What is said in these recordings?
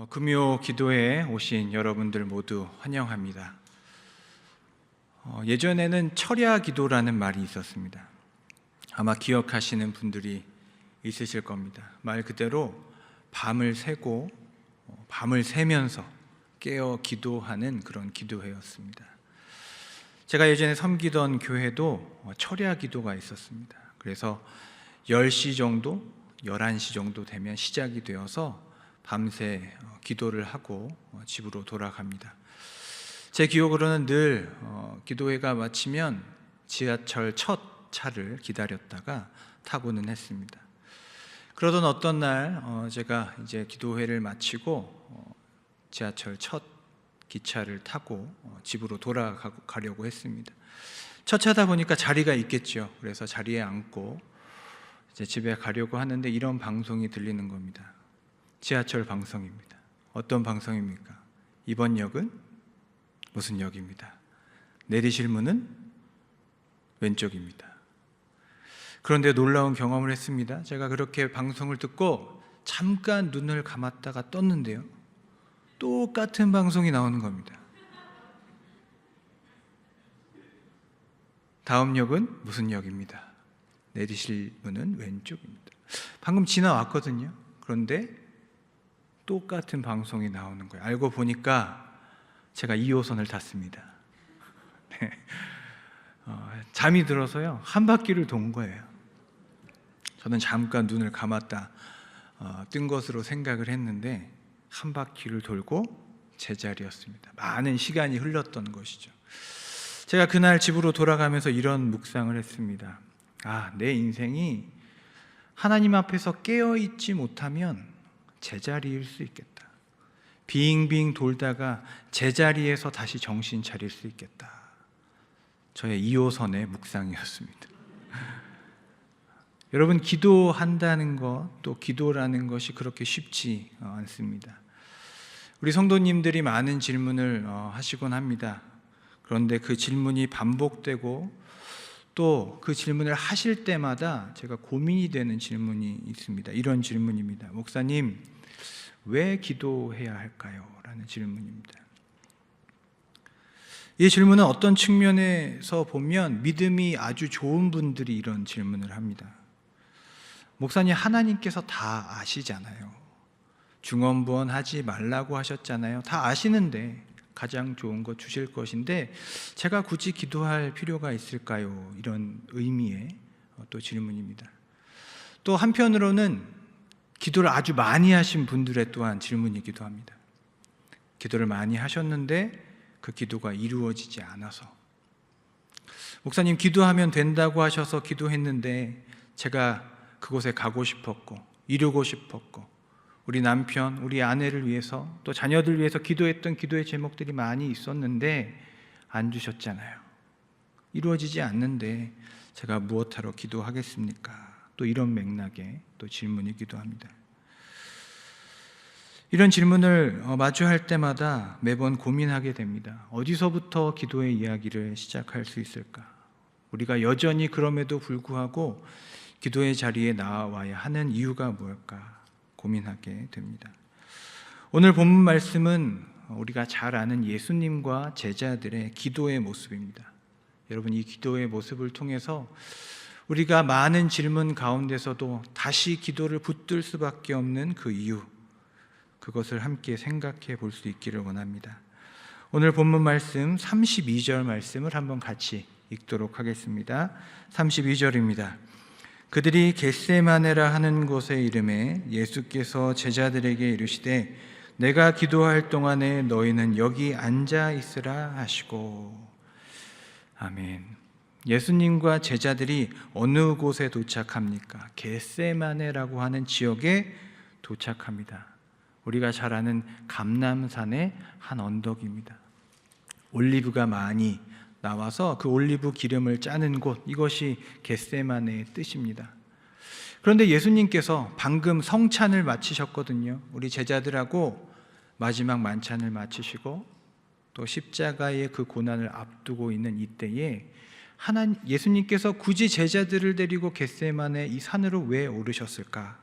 금요 기도회에 오신 여러분들 모두 환영합니다. 예전에는 철야 기도라는 말이 있었습니다. 아마 기억하시는 분들이 있으실 겁니다. 말 그대로 밤을 새고 밤을 새면서 깨어 기도하는 그런 기도회였습니다. 제가 예전에 섬기던 교회도 철야 기도가 있었습니다. 그래서 10시 정도, 11시 정도 되면 시작이 되어서 밤새 기도를 하고 집으로 돌아갑니다. 제 기억으로는 늘 기도회가 마치면 지하철 첫 차를 기다렸다가 타고는 했습니다. 그러던 어떤 날 제가 이제 기도회를 마치고 지하철 첫 기차를 타고 집으로 돌아가려고 했습니다. 첫 차다 보니까 자리가 있겠죠. 그래서 자리에 앉고 이제 집에 가려고 하는데 이런 방송이 들리는 겁니다. 지하철 방송입니다. 어떤 방송입니까? 이번 역은 무슨 역입니다. 내리실 문은 왼쪽입니다. 그런데 놀라운 경험을 했습니다. 제가 그렇게 방송을 듣고 잠깐 눈을 감았다가 떴는데요, 똑같은 방송이 나오는 겁니다. 다음 역은 무슨 역입니다. 내리실 문은 왼쪽입니다. 방금 지나왔거든요. 그런데 똑같은 방송이 나오는 거예요. 알고 보니까 제가 2호선을 탔습니다. 네. 잠이 들어서요, 한 바퀴를 돈 거예요. 저는 잠깐 눈을 감았다 뜬 것으로 생각을 했는데 한 바퀴를 돌고 제자리였습니다. 많은 시간이 흘렀던 것이죠. 제가 그날 집으로 돌아가면서 이런 묵상을 했습니다. 내 인생이 하나님 앞에서 깨어있지 못하면 제자리일 수 있겠다. 빙빙 돌다가 제자리에서 다시 정신 차릴 수 있겠다. 저의 2호선의 묵상이었습니다. 여러분, 기도한다는 것, 또 기도라는 것이 그렇게 쉽지 않습니다. 우리 성도님들이 많은 질문을 하시곤 합니다. 그런데 그 질문이 반복되고 또 그 질문을 하실 때마다 제가 고민이 되는 질문이 있습니다. 이런 질문입니다. 목사님, 왜 기도해야 할까요? 라는 질문입니다. 이 질문은 어떤 측면에서 보면 믿음이 아주 좋은 분들이 이런 질문을 합니다. 목사님, 하나님께서 다 아시잖아요. 중언부언 하지 말라고 하셨잖아요. 다 아시는데 가장 좋은 거 주실 것인데 제가 굳이 기도할 필요가 있을까요? 이런 의미의 또 질문입니다. 또 한편으로는 기도를 아주 많이 하신 분들의 또한 질문이기도 합니다. 기도를 많이 하셨는데 그 기도가 이루어지지 않아서, 목사님, 기도하면 된다고 하셔서 기도했는데 제가 그곳에 가고 싶었고 이루고 싶었고 우리 남편, 우리 아내를 위해서 또 자녀들 위해서 기도했던 기도의 제목들이 많이 있었는데 안 주셨잖아요. 이루어지지 않는데 제가 무엇하러 기도하겠습니까? 또 이런 맥락의 또 질문이기도 합니다. 이런 질문을 마주할 때마다 매번 고민하게 됩니다. 어디서부터 기도의 이야기를 시작할 수 있을까? 우리가 여전히 그럼에도 불구하고 기도의 자리에 나와야 하는 이유가 뭘까? 고민하게 됩니다. 오늘 본문 말씀은 우리가 잘 아는 예수님과 제자들의 기도의 모습입니다. 여러분, 이 기도의 모습을 통해서 우리가 많은 질문 가운데서도 다시 기도를 붙들 수밖에 없는 그 이유, 그것을 함께 생각해 볼 수 있기를 원합니다. 오늘 본문 말씀 32절 말씀을 한번 같이 읽도록 하겠습니다. 32절입니다. 그들이 겟세마네라 하는 곳에 이르매 예수께서 제자들에게 이르시되 내가 기도할 동안에 너희는 여기 앉아 있으라 하시고. 아멘. 예수님과 제자들이 어느 곳에 도착합니까? 겟세마네라고 하는 지역에 도착합니다. 우리가 잘 아는 감람산의 한 언덕입니다. 올리브가 많이 나와서 그 올리브 기름을 짜는 곳, 이것이 겟세마네의 뜻입니다. 그런데 예수님께서 방금 성찬을 마치셨거든요. 우리 제자들하고 마지막 만찬을 마치시고 또 십자가의 그 고난을 앞두고 있는 이때에 예수님께서 굳이 제자들을 데리고 겟세마네 이 산으로 왜 오르셨을까?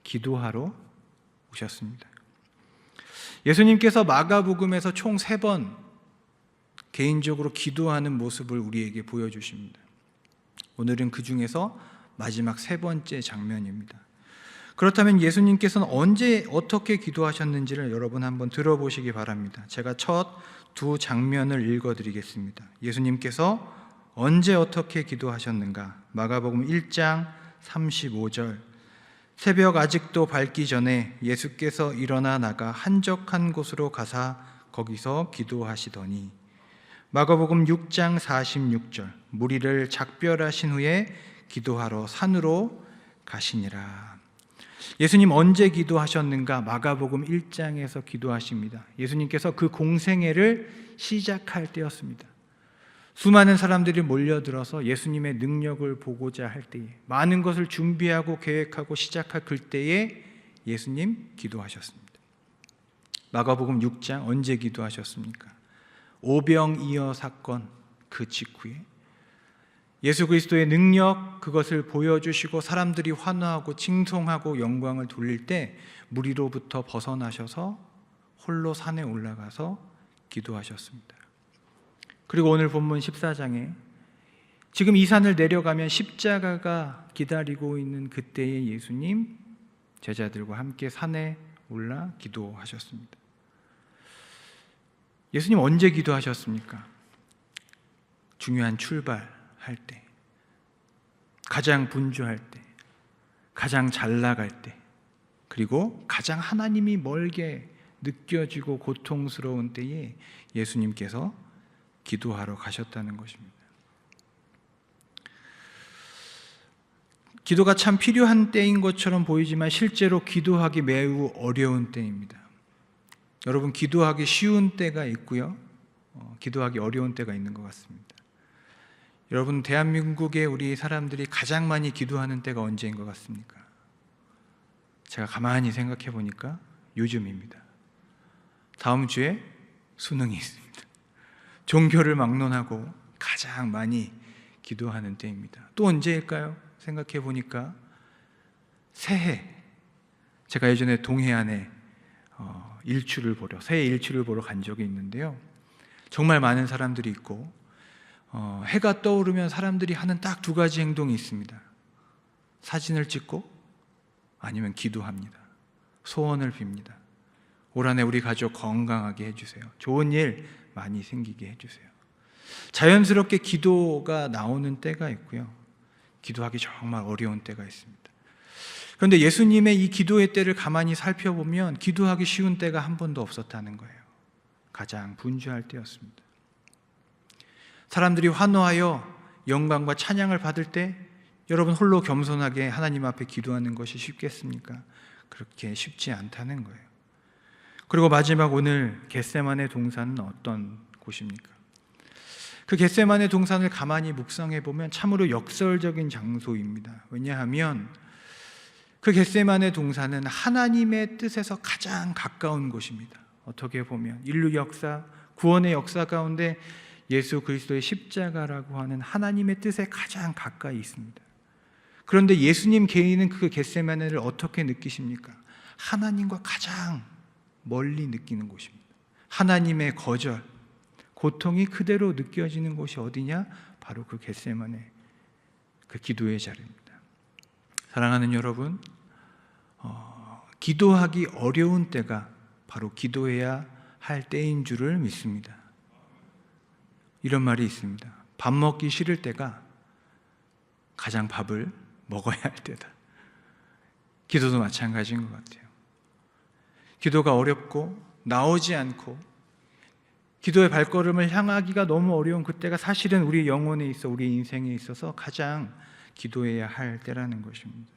기도하러 오셨습니다. 예수님께서 마가복음에서 총 3번 개인적으로 기도하는 모습을 우리에게 보여주십니다. 오늘은 그 중에서 마지막 3번째 장면입니다. 그렇다면 예수님께서는 언제 어떻게 기도하셨는지를 여러분 한번 들어보시기 바랍니다. 제가 첫 2 장면을 읽어드리겠습니다. 예수님께서 언제 어떻게 기도하셨는가? 마가복음 1장 35절. 새벽 아직도 밝기 전에 예수께서 일어나 나가 한적한 곳으로 가사 거기서 기도하시더니. 마가복음 6장 46절. 무리를 작별하신 후에 기도하러 산으로 가시니라. 예수님 언제 기도하셨는가? 마가복음 1장에서 기도하십니다. 예수님께서 그 공생애를 시작할 때였습니다. 수많은 사람들이 몰려들어서 예수님의 능력을 보고자 할 때에, 많은 것을 준비하고 계획하고 시작할 그때에 예수님 기도하셨습니다. 마가복음 6장 언제 기도하셨습니까? 오병이어 사건 그 직후에 예수 그리스도의 능력, 그것을 보여주시고 사람들이 환호하고 칭송하고 영광을 돌릴 때 무리로부터 벗어나셔서 홀로 산에 올라가서 기도하셨습니다. 그리고 오늘 본문 14장에 지금 이 산을 내려가면 십자가가 기다리고 있는 그때의 예수님, 제자들과 함께 산에 올라 기도하셨습니다. 예수님 언제 기도하셨습니까? 중요한 출발할 때, 가장 분주할 때, 가장 잘 나갈 때, 그리고 가장 하나님이 멀게 느껴지고 고통스러운 때에 예수님께서 기도하러 가셨다는 것입니다. 기도가 참 필요한 때인 것처럼 보이지만 실제로 기도하기 매우 어려운 때입니다. 여러분, 기도하기 쉬운 때가 있고요, 기도하기 어려운 때가 있는 것 같습니다. 여러분, 대한민국의 우리 사람들이 가장 많이 기도하는 때가 언제인 것 같습니까? 제가 가만히 생각해 보니까 요즘입니다. 다음 주에 수능이 있습니다. 종교를 막론하고 가장 많이 기도하는 때입니다. 또 언제일까요? 생각해 보니까 새해, 제가 예전에 동해안에 새해 일출을 보러 간 적이 있는데요, 정말 많은 사람들이 있고 해가 떠오르면 사람들이 하는 딱 2가지 행동이 있습니다. 사진을 찍고 아니면 기도합니다. 소원을 빕니다. 올 한 해 우리 가족 건강하게 해주세요. 좋은 일 많이 생기게 해주세요. 자연스럽게 기도가 나오는 때가 있고요, 기도하기 정말 어려운 때가 있습니다. 그런데 예수님의 이 기도의 때를 가만히 살펴보면 기도하기 쉬운 때가 한 번도 없었다는 거예요. 가장 분주할 때였습니다. 사람들이 환호하여 영광과 찬양을 받을 때 여러분 홀로 겸손하게 하나님 앞에 기도하는 것이 쉽겠습니까? 그렇게 쉽지 않다는 거예요. 그리고 마지막, 오늘 겟세마네 동산은 어떤 곳입니까? 그 겟세마네 동산을 가만히 묵상해 보면 참으로 역설적인 장소입니다. 왜냐하면 그 겟세마네 동산은 하나님의 뜻에서 가장 가까운 곳입니다. 어떻게 보면 인류 역사, 구원의 역사 가운데 예수 그리스도의 십자가라고 하는 하나님의 뜻에 가장 가까이 있습니다. 그런데 예수님 개인은 그 겟세마네를 어떻게 느끼십니까? 하나님과 가장 멀리 느끼는 곳입니다. 하나님의 거절, 고통이 그대로 느껴지는 곳이 어디냐? 바로 그 겟세마네, 그 기도의 자리입니다. 사랑하는 여러분, 기도하기 어려운 때가 바로 기도해야 할 때인 줄을 믿습니다. 이런 말이 있습니다. 밥 먹기 싫을 때가 가장 밥을 먹어야 할 때다. 기도도 마찬가지인 것 같아요. 기도가 어렵고 나오지 않고 기도의 발걸음을 향하기가 너무 어려운 그때가 사실은 우리 영혼에 있어, 우리 인생에 있어서 가장 기도해야 할 때라는 것입니다.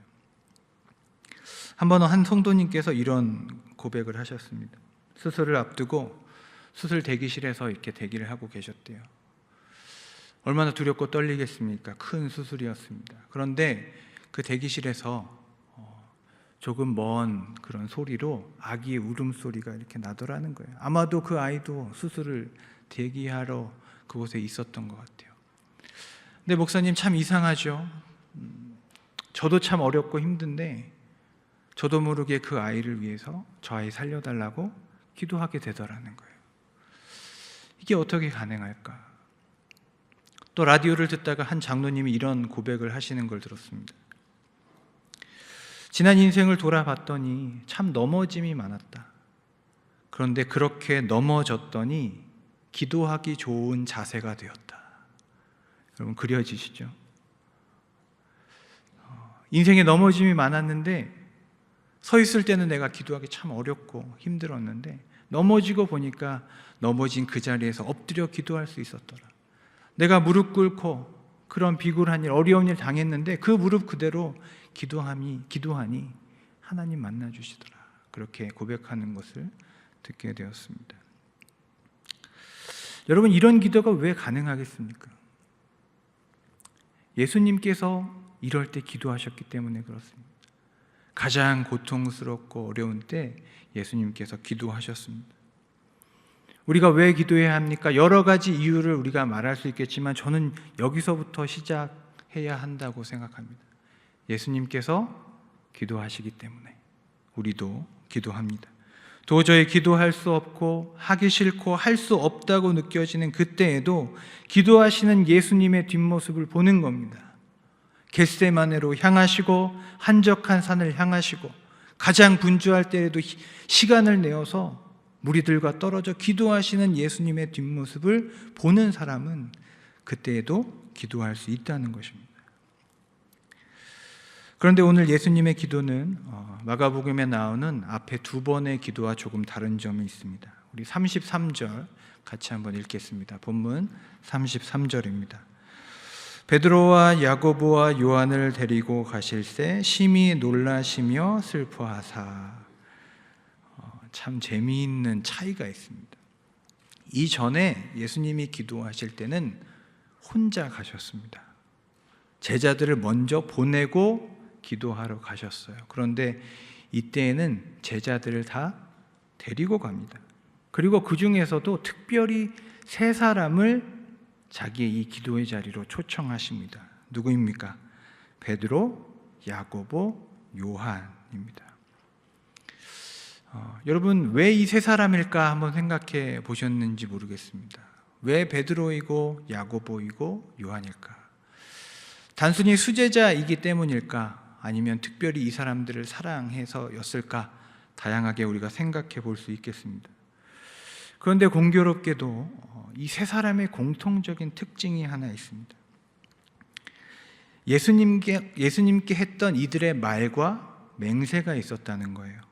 한 번은 한 성도님께서 이런 고백을 하셨습니다. 수술을 앞두고 수술 대기실에서 이렇게 대기를 하고 계셨대요. 얼마나 두렵고 떨리겠습니까? 큰 수술이었습니다. 그런데 그 대기실에서 조금 먼 그런 소리로 아기의 울음소리가 이렇게 나더라는 거예요. 아마도 그 아이도 수술을 대기하러 그곳에 있었던 것 같아요. 근데 목사님, 참 이상하죠? 저도 참 어렵고 힘든데 저도 모르게 그 아이를 위해서 저 아이 살려달라고 기도하게 되더라는 거예요. 이게 어떻게 가능할까? 또 라디오를 듣다가 한 장로님이 이런 고백을 하시는 걸 들었습니다. 지난 인생을 돌아봤더니 참 넘어짐이 많았다. 그런데 그렇게 넘어졌더니 기도하기 좋은 자세가 되었다. 여러분 그려지시죠? 인생에 넘어짐이 많았는데 서 있을 때는 내가 기도하기 참 어렵고 힘들었는데 넘어지고 보니까 넘어진 그 자리에서 엎드려 기도할 수 있었더라. 내가 무릎 꿇고 그런 비굴한 일, 어려운 일 당했는데 그 무릎 그대로 기도하니 하나님 만나주시더라. 그렇게 고백하는 것을 듣게 되었습니다. 여러분 이런 기도가 왜 가능하겠습니까? 예수님께서 이럴 때 기도하셨기 때문에 그렇습니다. 가장 고통스럽고 어려운 때 예수님께서 기도하셨습니다. 우리가 왜 기도해야 합니까? 여러 가지 이유를 우리가 말할 수 있겠지만 저는 여기서부터 시작해야 한다고 생각합니다. 예수님께서 기도하시기 때문에 우리도 기도합니다. 도저히 기도할 수 없고 하기 싫고 할 수 없다고 느껴지는 그때에도 기도하시는 예수님의 뒷모습을 보는 겁니다. 겟세마네로 향하시고 한적한 산을 향하시고 가장 분주할 때에도 시간을 내어서 무리들과 떨어져 기도하시는 예수님의 뒷모습을 보는 사람은 그때에도 기도할 수 있다는 것입니다. 그런데 오늘 예수님의 기도는 마가복음에 나오는 앞에 두 번의 기도와 조금 다른 점이 있습니다. 우리 33절 같이 한번 읽겠습니다. 본문 33절입니다. 베드로와 야고보와 요한을 데리고 가실새 심히 놀라시며 슬퍼하사. 참 재미있는 차이가 있습니다. 이전에 예수님이 기도하실 때는 혼자 가셨습니다. 제자들을 먼저 보내고 기도하러 가셨어요. 그런데 이때에는 제자들을 다 데리고 갑니다. 그리고 그 중에서도 특별히 세 사람을 자기의 이 기도의 자리로 초청하십니다. 누구입니까? 베드로, 야고보, 요한입니다. 여러분 왜 이 세 사람일까 한번 생각해 보셨는지 모르겠습니다. 왜 베드로이고 야고보이고 요한일까? 단순히 수제자이기 때문일까? 아니면 특별히 이 사람들을 사랑해서였을까? 다양하게 우리가 생각해 볼 수 있겠습니다. 그런데 공교롭게도 이 세 사람의 공통적인 특징이 하나 있습니다. 예수님께 했던 이들의 말과 맹세가 있었다는 거예요.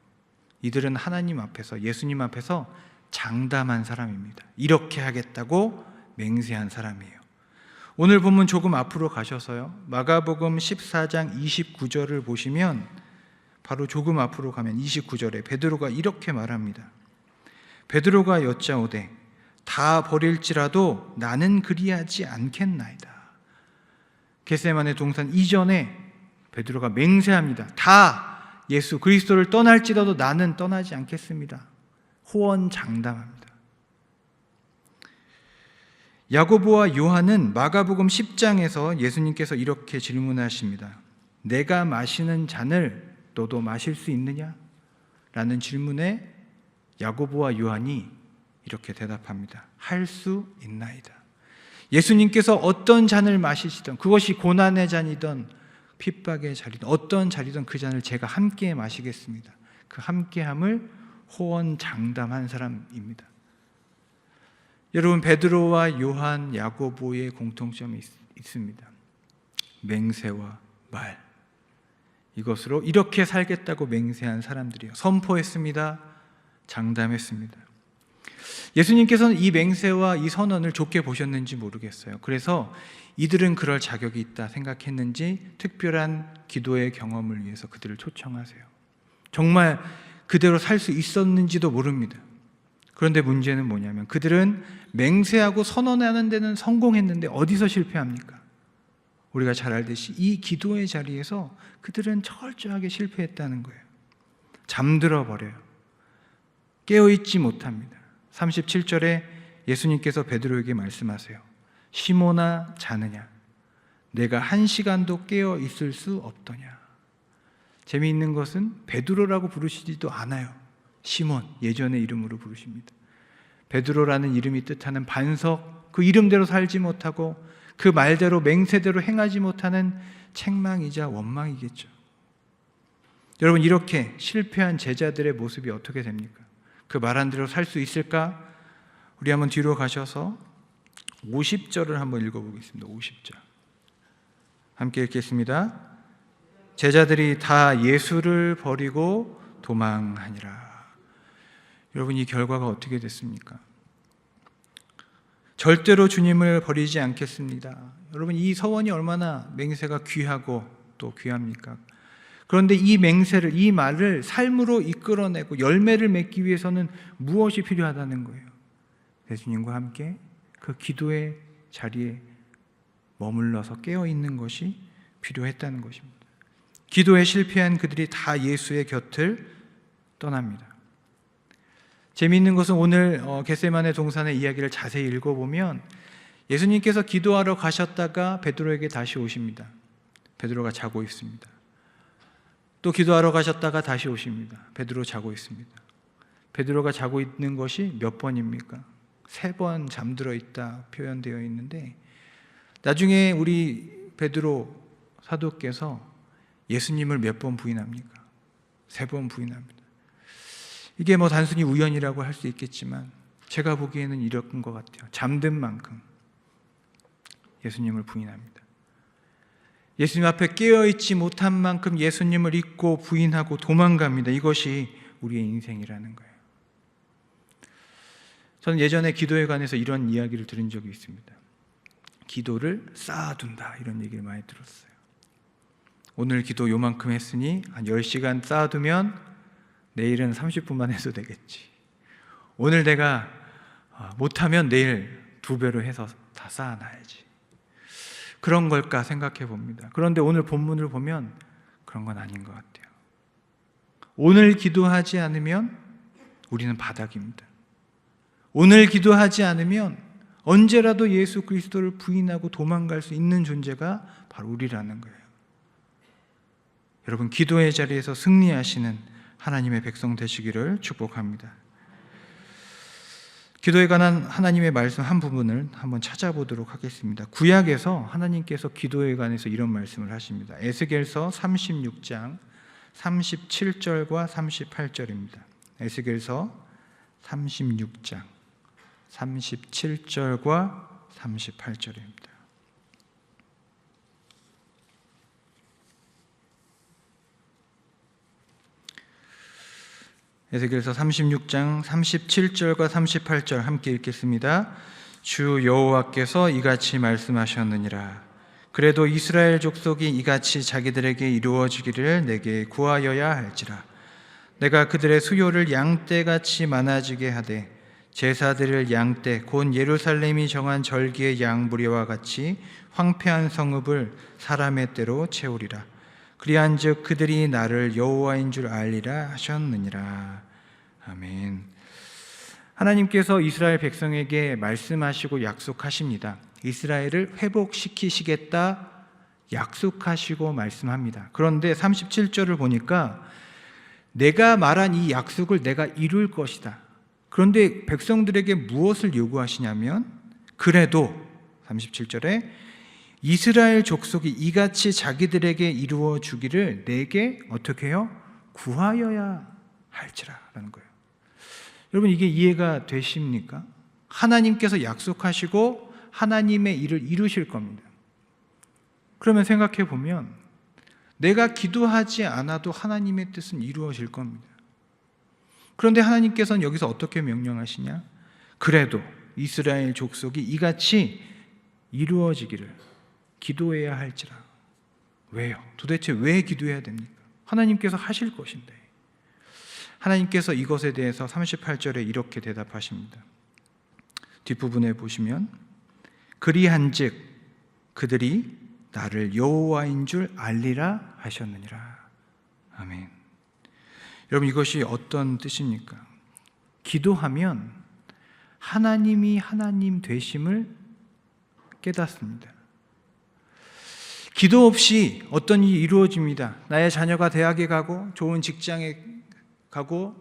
이들은 하나님 앞에서, 예수님 앞에서 장담한 사람입니다. 이렇게 하겠다고 맹세한 사람이에요. 오늘 본문 조금 앞으로 가셔서요, 마가복음 14장 29절을 보시면 바로 조금 앞으로 가면 29절에 베드로가 이렇게 말합니다. 베드로가 여짜오되 다 버릴지라도 나는 그리하지 않겠나이다. 겟세마네 동산 이전에 베드로가 맹세합니다. 다 예수 그리스도를 떠날지라도 나는 떠나지 않겠습니다. 호언장담합니다. 야고보와 요한은 마가복음 10장에서 예수님께서 이렇게 질문하십니다. 내가 마시는 잔을 너도 마실 수 있느냐? 라는 질문에 야고보와 요한이 이렇게 대답합니다. 할 수 있나이다. 예수님께서 어떤 잔을 마시시던, 그것이 고난의 잔이든 핍박의 자리든 어떤 자리든 그 잔을 제가 함께 마시겠습니다. 그 함께함을 호언장담한 사람입니다. 여러분 베드로와 요한, 야고보의 공통점이 있습니다. 맹세와 말, 이것으로 이렇게 살겠다고 맹세한 사람들이요, 선포했습니다. 장담했습니다. 예수님께서는 이 맹세와 이 선언을 좋게 보셨는지 모르겠어요. 그래서 이들은 그럴 자격이 있다 생각했는지 특별한 기도의 경험을 위해서 그들을 초청하세요. 정말 그대로 살 수 있었는지도 모릅니다. 그런데 문제는 뭐냐면 그들은 맹세하고 선언하는 데는 성공했는데 어디서 실패합니까? 우리가 잘 알듯이 이 기도의 자리에서 그들은 철저하게 실패했다는 거예요. 잠들어 버려요. 깨어있지 못합니다. 37절에 예수님께서 베드로에게 말씀하세요. 시몬아 자느냐? 내가 1시간도 깨어 있을 수 없더냐? 재미있는 것은 베드로라고 부르시지도 않아요. 시몬, 예전의 이름으로 부르십니다. 베드로라는 이름이 뜻하는 반석, 그 이름대로 살지 못하고 그 말대로 맹세대로 행하지 못하는 책망이자 원망이겠죠. 여러분, 이렇게 실패한 제자들의 모습이 어떻게 됩니까? 그 말한 대로 살 수 있을까? 우리 한번 뒤로 가셔서 50절을 한번 읽어보겠습니다. 50절 함께 읽겠습니다. 제자들이 다 예수를 버리고 도망하니라. 여러분, 이 결과가 어떻게 됐습니까? 절대로 주님을 버리지 않겠습니다. 여러분, 이 서원이 얼마나 맹세가 귀하고 또 귀합니까? 그런데 이 맹세를, 이 말을 삶으로 이끌어내고 열매를 맺기 위해서는 무엇이 필요하다는 거예요? 예수님과 함께 그 기도의 자리에 머물러서 깨어있는 것이 필요했다는 것입니다. 기도에 실패한 그들이 다 예수의 곁을 떠납니다. 재미있는 것은 오늘 겟세마네 동산의 이야기를 자세히 읽어보면 예수님께서 기도하러 가셨다가 베드로에게 다시 오십니다. 베드로가 자고 있습니다. 또 기도하러 가셨다가 다시 오십니다. 베드로 자고 있습니다. 베드로가 자고 있는 것이 몇 번입니까? 3번 잠들어 있다 표현되어 있는데, 나중에 우리 베드로 사도께서 예수님을 몇 번 부인합니까? 3번 부인합니다. 이게 단순히 우연이라고 할 수 있겠지만 제가 보기에는 이런 것 같아요. 잠든 만큼 예수님을 부인합니다. 예수님 앞에 깨어있지 못한 만큼 예수님을 잊고 부인하고 도망갑니다. 이것이 우리의 인생이라는 거예요. 저는 예전에 기도에 관해서 이런 이야기를 들은 적이 있습니다. 기도를 쌓아둔다, 이런 얘기를 많이 들었어요. 오늘 기도 요만큼 했으니 한 10시간 쌓아두면 내일은 30분만 해도 되겠지. 오늘 내가 못하면 내일 2배로 해서 다 쌓아놔야지. 그런 걸까 생각해 봅니다. 그런데 오늘 본문을 보면 그런 건 아닌 것 같아요. 오늘 기도하지 않으면 우리는 바닥입니다. 오늘 기도하지 않으면 언제라도 예수 그리스도를 부인하고 도망갈 수 있는 존재가 바로 우리라는 거예요. 여러분, 기도의 자리에서 승리하시는 하나님의 백성 되시기를 축복합니다. 기도에 관한 하나님의 말씀 한 부분을 한번 찾아보도록 하겠습니다. 구약에서 하나님께서 기도에 관해서 이런 말씀을 하십니다. 에스겔서 36장 37절과 38절입니다. 에스겔서 36장 37절과 38절입니다. 에스겔서 36장 37절과 38절 함께 읽겠습니다. 주 여호와께서 이같이 말씀하셨느니라. 그래도 이스라엘 족속이 이같이 자기들에게 이루어지기를 내게 구하여야 할지라. 내가 그들의 수요를 양떼같이 많아지게 하되 제사드릴 양떼 곧 예루살렘이 정한 절기의 양부리와 같이 황폐한 성읍을 사람의 떼로 채우리라. 그리한즉 그들이 나를 여호와인 줄 알리라 하셨느니라. 아멘. 하나님께서 이스라엘 백성에게 말씀하시고 약속하십니다. 이스라엘을 회복시키시겠다 약속하시고 말씀합니다. 그런데 37절을 보니까 내가 말한 이 약속을 내가 이룰 것이다. 그런데 백성들에게 무엇을 요구하시냐면, 그래도 37절에 이스라엘 족속이 이같이 자기들에게 이루어 주기를 내게 어떻게 해요? 구하여야 할지라라는 거예요. 여러분, 이게 이해가 되십니까? 하나님께서 약속하시고 하나님의 일을 이루실 겁니다. 그러면 생각해 보면 내가 기도하지 않아도 하나님의 뜻은 이루어질 겁니다. 그런데 하나님께서는 여기서 어떻게 명령하시냐? 그래도 이스라엘 족속이 이같이 이루어지기를 기도해야 할지라. 왜요? 도대체 왜 기도해야 됩니까? 하나님께서 하실 것인데. 하나님께서 이것에 대해서 38절에 이렇게 대답하십니다. 뒷부분에 보시면 그리한즉 그들이 나를 여호와인 줄 알리라 하셨느니라. 아멘. 여러분, 이것이 어떤 뜻입니까? 기도하면 하나님이 하나님 되심을 깨닫습니다. 기도 없이 어떤 일이 이루어집니다. 나의 자녀가 대학에 가고 좋은 직장에 가고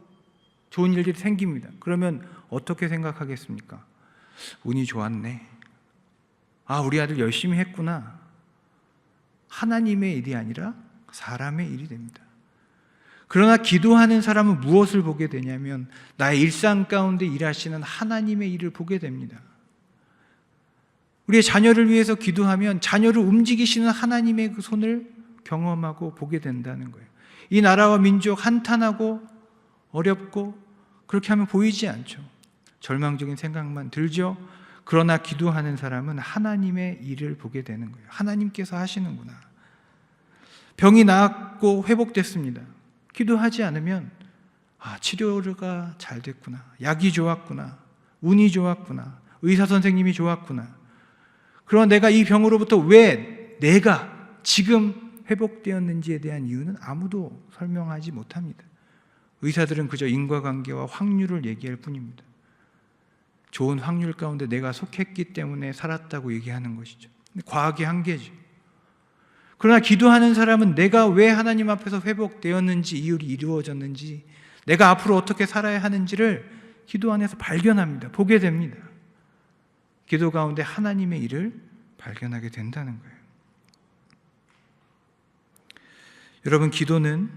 좋은 일들이 생깁니다. 그러면 어떻게 생각하겠습니까? 운이 좋았네. 우리 아들 열심히 했구나. 하나님의 일이 아니라 사람의 일이 됩니다. 그러나 기도하는 사람은 무엇을 보게 되냐면 나의 일상 가운데 일하시는 하나님의 일을 보게 됩니다. 우리의 자녀를 위해서 기도하면 자녀를 움직이시는 하나님의 그 손을 경험하고 보게 된다는 거예요. 이 나라와 민족 한탄하고 어렵고 그렇게 하면 보이지 않죠. 절망적인 생각만 들죠. 그러나 기도하는 사람은 하나님의 일을 보게 되는 거예요. 하나님께서 하시는구나. 병이 나았고 회복됐습니다. 기도하지 않으면 치료가 잘 됐구나. 약이 좋았구나. 운이 좋았구나. 의사 선생님이 좋았구나. 그러나 내가 이 병으로부터 왜 내가 지금 회복되었는지에 대한 이유는 아무도 설명하지 못합니다. 의사들은 그저 인과관계와 확률을 얘기할 뿐입니다. 좋은 확률 가운데 내가 속했기 때문에 살았다고 얘기하는 것이죠. 과학의 한계죠. 그러나 기도하는 사람은 내가 왜 하나님 앞에서 회복되었는지, 이율이 이루어졌는지, 내가 앞으로 어떻게 살아야 하는지를 기도 안에서 발견합니다. 보게 됩니다. 기도 가운데 하나님의 일을 발견하게 된다는 거예요. 여러분, 기도는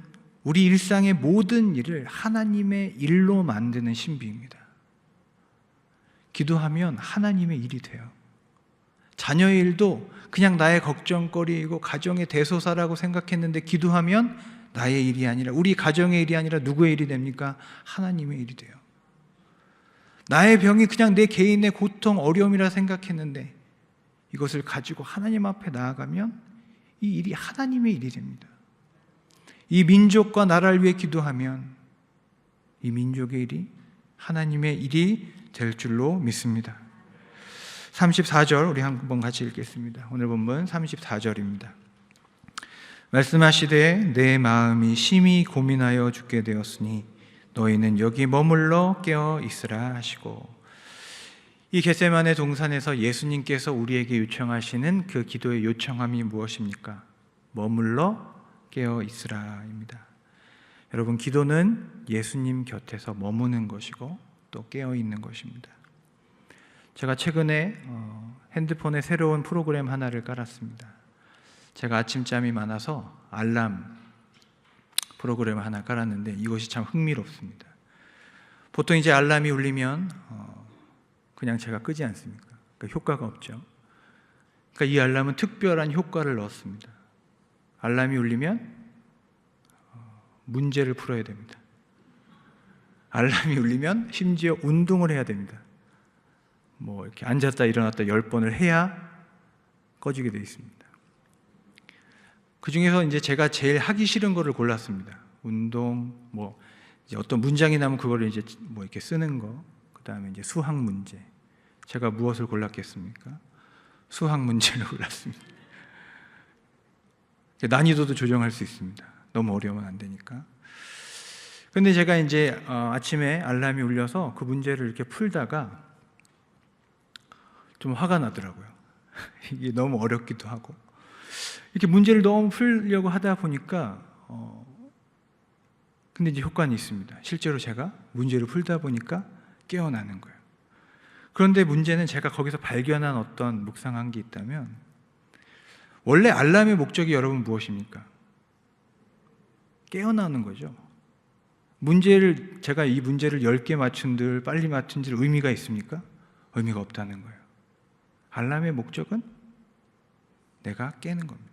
우리 일상의 모든 일을 하나님의 일로 만드는 신비입니다. 기도하면 하나님의 일이 돼요. 자녀의 일도 그냥 나의 걱정거리이고 가정의 대소사라고 생각했는데 기도하면 나의 일이 아니라, 우리 가정의 일이 아니라 누구의 일이 됩니까? 하나님의 일이 돼요. 나의 병이 그냥 내 개인의 고통, 어려움이라 생각했는데 이것을 가지고 하나님 앞에 나아가면 이 일이 하나님의 일이 됩니다. 이 민족과 나라를 위해 기도하면 이 민족의 일이 하나님의 일이 될 줄로 믿습니다. 34절 우리 한번 같이 읽겠습니다. 오늘 본문 34절입니다. 말씀하시되 내 마음이 심히 고민하여 죽게 되었으니 너희는 여기 머물러 깨어 있으라 하시고, 이 겟세마네 동산에서 예수님께서 우리에게 요청하시는 그 기도의 요청함이 무엇입니까? 머물러 깨어 있으라입니다. 여러분, 기도는 예수님 곁에서 머무는 것이고 또 깨어 있는 것입니다. 제가 최근에 핸드폰에 새로운 프로그램 하나를 깔았습니다. 제가 아침잠이 많아서 알람 프로그램 하나 깔았는데 이것이 참 흥미롭습니다. 보통 이제 알람이 울리면 그냥 제가 끄지 않습니까? 그러니까 효과가 없죠. 그러니까 이 알람은 특별한 효과를 넣었습니다. 알람이 울리면 문제를 풀어야 됩니다. 알람이 울리면 심지어 운동을 해야 됩니다. 이렇게 앉았다 일어났다 10번을 해야 꺼지게 되어 있습니다. 그 중에서 이제 제가 제일 하기 싫은 거를 골랐습니다. 운동, 이제 어떤 문장이 나면 그거를 이제 이렇게 쓰는 거, 그 다음에 이제 수학 문제. 제가 무엇을 골랐겠습니까? 수학 문제를 골랐습니다. 난이도도 조정할 수 있습니다. 너무 어려우면 안 되니까. 근데 제가 이제 아침에 알람이 울려서 그 문제를 이렇게 풀다가 좀 화가 나더라고요. 이게 너무 어렵기도 하고. 이렇게 문제를 너무 풀려고 하다 보니까 근데 이제 효과는 있습니다. 실제로 제가 문제를 풀다 보니까 깨어나는 거예요. 그런데 문제는 제가 거기서 발견한 어떤 묵상한 게 있다면, 원래 알람의 목적이 여러분 무엇입니까? 깨어나는 거죠. 제가 이 문제를 10개 맞춘들 빨리 맞춘들 의미가 있습니까? 의미가 없다는 거예요. 알람의 목적은 내가 깨는 겁니다.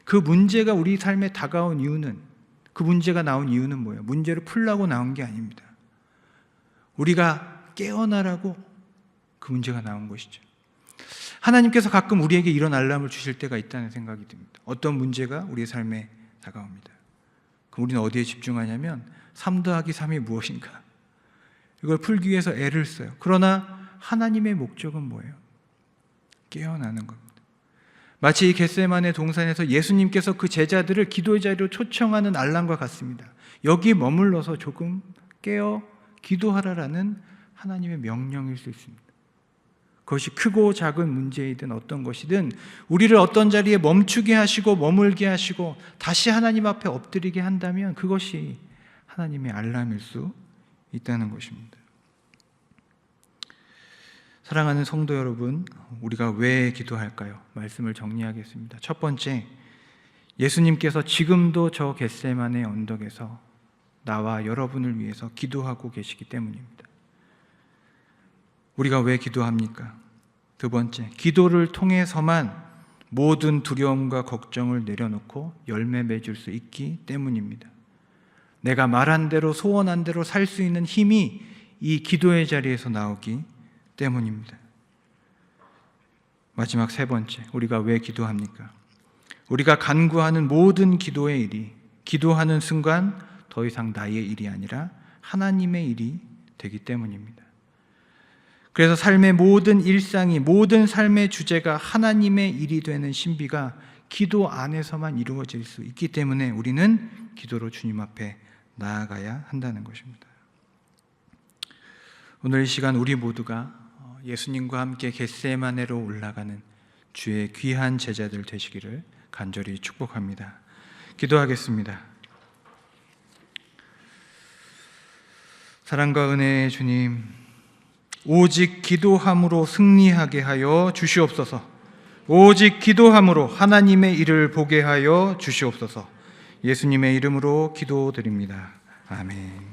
그 문제가 우리 삶에 다가온 이유는, 그 문제가 나온 이유는 뭐예요? 문제를 풀려고 나온 게 아닙니다. 우리가 깨어나라고 그 문제가 나온 것이죠. 하나님께서 가끔 우리에게 이런 알람을 주실 때가 있다는 생각이 듭니다. 어떤 문제가 우리의 삶에 다가옵니다. 그럼 우리는 어디에 집중하냐면 3 더하기 3이 무엇인가? 이걸 풀기 위해서 애를 써요. 그러나 하나님의 목적은 뭐예요? 깨어나는 겁니다. 마치 이 겟세마네 동산에서 예수님께서 그 제자들을 기도의 자리로 초청하는 알람과 같습니다. 여기 머물러서 조금 깨어 기도하라라는 하나님의 명령일 수 있습니다. 그것이 크고 작은 문제이든 어떤 것이든 우리를 어떤 자리에 멈추게 하시고 머물게 하시고 다시 하나님 앞에 엎드리게 한다면 그것이 하나님의 알람일 수 있다는 것입니다. 사랑하는 성도 여러분, 우리가 왜 기도할까요? 말씀을 정리하겠습니다. 첫 번째, 예수님께서 지금도 저 겟세마네 언덕에서 나와 여러분을 위해서 기도하고 계시기 때문입니다. 우리가 왜 기도합니까? 두 번째, 기도를 통해서만 모든 두려움과 걱정을 내려놓고 열매 맺을 수 있기 때문입니다. 내가 말한 대로 소원한 대로 살 수 있는 힘이 이 기도의 자리에서 나오기 때문입니다. 마지막 세 번째, 우리가 왜 기도합니까? 우리가 간구하는 모든 기도의 일이 기도하는 순간 더 이상 나의 일이 아니라 하나님의 일이 되기 때문입니다. 그래서 삶의 모든 일상이, 모든 삶의 주제가 하나님의 일이 되는 신비가 기도 안에서만 이루어질 수 있기 때문에 우리는 기도로 주님 앞에 나아가야 한다는 것입니다. 오늘 이 시간 우리 모두가 예수님과 함께 겟세마네로 올라가는 주의 귀한 제자들 되시기를 간절히 축복합니다. 기도하겠습니다. 사랑과 은혜의 주님, 오직 기도함으로 승리하게 하여 주시옵소서. 오직 기도함으로 하나님의 일을 보게 하여 주시옵소서. 예수님의 이름으로 기도드립니다. 아멘.